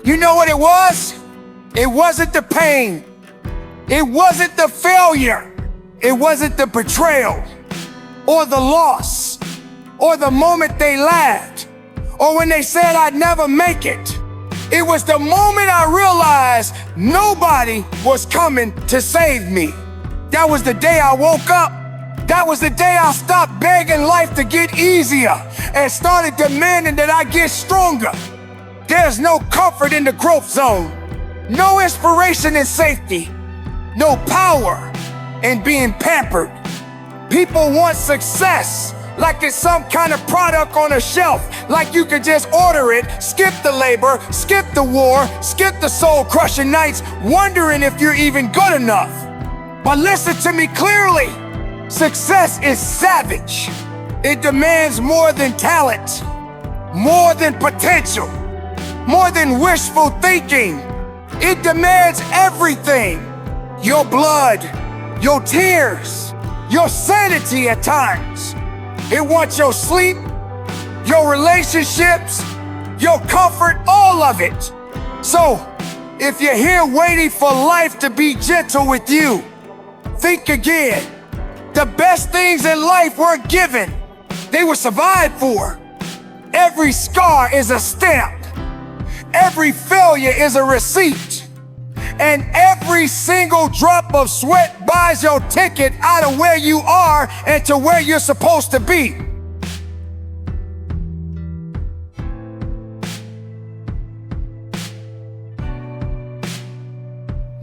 You know what it was? It wasn't the pain. It wasn't the failure. It wasn't the betrayal or the loss or the moment they laughed or when they said I'd never make it. It was the moment I realized nobody was coming to save me. That was the day I woke up. That was the day I stopped begging life to get easier and started demanding that I get stronger. There's no comfort in the growth zone, no inspiration in safety, no power in being pampered. People want success like it's some kind of product on a shelf, like you could just order it, skip the labor, skip the war, skip the soul-crushing nights, wondering if you're even good enough. But listen to me clearly. Success is savage. It demands more than talent, more than potential, more than wishful thinking. It demands everything. Your blood, your tears, your sanity at times. It wants your sleep, your relationships, your comfort, all of it. So, if you're here waiting for life to be gentle with you, think again. The best things in life weren't given, they were survived for. Every scar is a stamp. Every failure is a receipt. And every single drop of sweat buys your ticket out of where you are and to where you're supposed to be.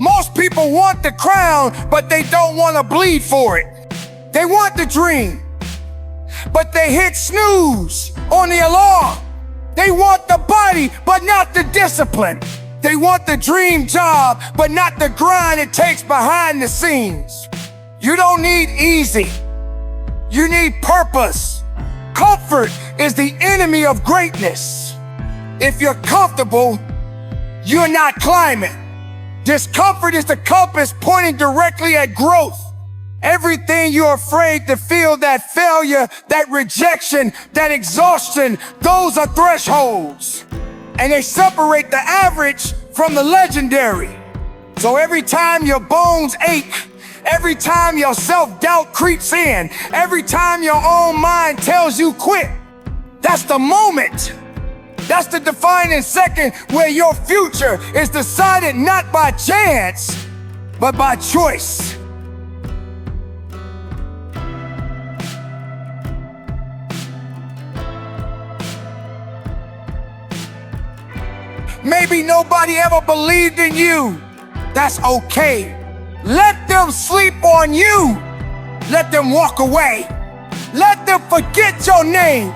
Most people want the crown, but they don't want to bleed for it. They want the dream, but they hit snooze on the alarm. They want the body, but not the discipline. They want the dream job, but not the grind it takes behind the scenes. You don't need easy. You need purpose. Comfort is the enemy of greatness. If you're comfortable, you're not climbing. Discomfort is the compass pointing directly at growth. Everything you're afraid to feel, that failure, that rejection, that exhaustion, those are thresholds. And they separate the average from the legendary. So every time your bones ache, every time your self-doubt creeps in, every time your own mind tells you quit, that's the moment. That's the defining second where your future is decided not by chance, but by choice. Maybe nobody ever believed in you. That's okay. Let them sleep on you. Let them walk away. Let them forget your name.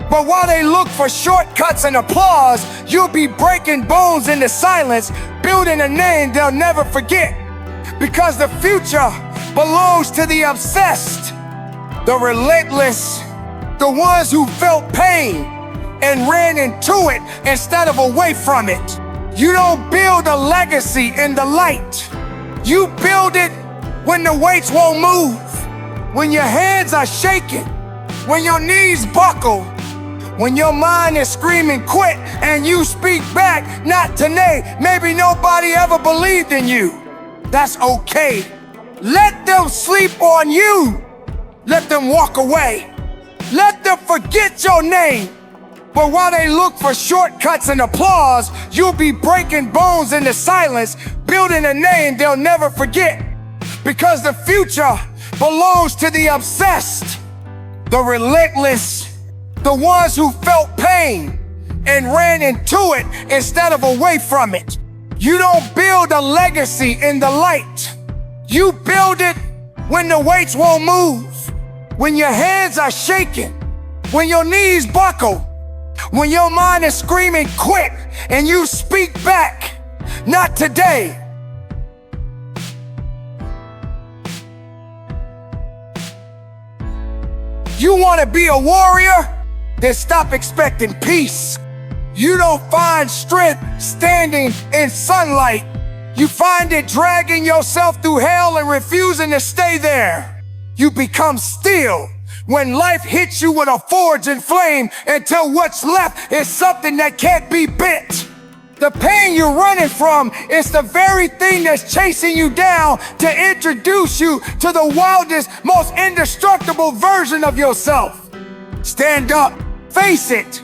But while they look for shortcuts and applause, you'll be breaking bones in the silence, building a name they'll never forget. Because the future belongs to the obsessed, the relentless, the ones who felt pain and ran into it instead of away from it. You don't build a legacy in the light. You build it when the weights won't move, when your hands are shaking, when your knees buckle, when your mind is screaming quit and you speak back, not today. Maybe nobody ever believed in you. That's okay. Let them sleep on you. Let them walk away. Let them forget your name. But while they look for shortcuts and applause, you'll be breaking bones in the silence, building a name they'll never forget. Because the future belongs to the obsessed, the relentless, the ones who felt pain and ran into it instead of away from it. You don't build a legacy in the light. You build it when the weights won't move, when your hands are shaking, when your knees buckle, when your mind is screaming quit and you speak back, not today. You want to be a warrior? Then stop expecting peace. You don't find strength standing in sunlight. You find it dragging yourself through hell and refusing to stay there. You become still when life hits you with a forge and flame until what's left is something that can't be bent. The pain you're running from is the very thing that's chasing you down to introduce you to the wildest, most indestructible version of yourself. Stand up, face it,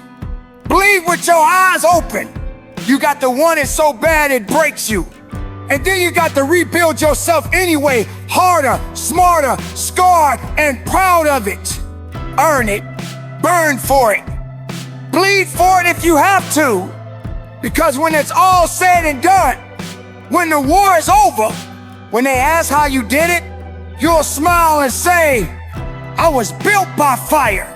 bleed with your eyes open. You got the one that's so bad it breaks you. And then you got to rebuild yourself anyway, harder, smarter, scarred, and proud of it. Earn it, burn for it, bleed for it if you have to. Because when it's all said and done, when the war is over, when they ask how you did it, you'll smile and say, I was built by fire.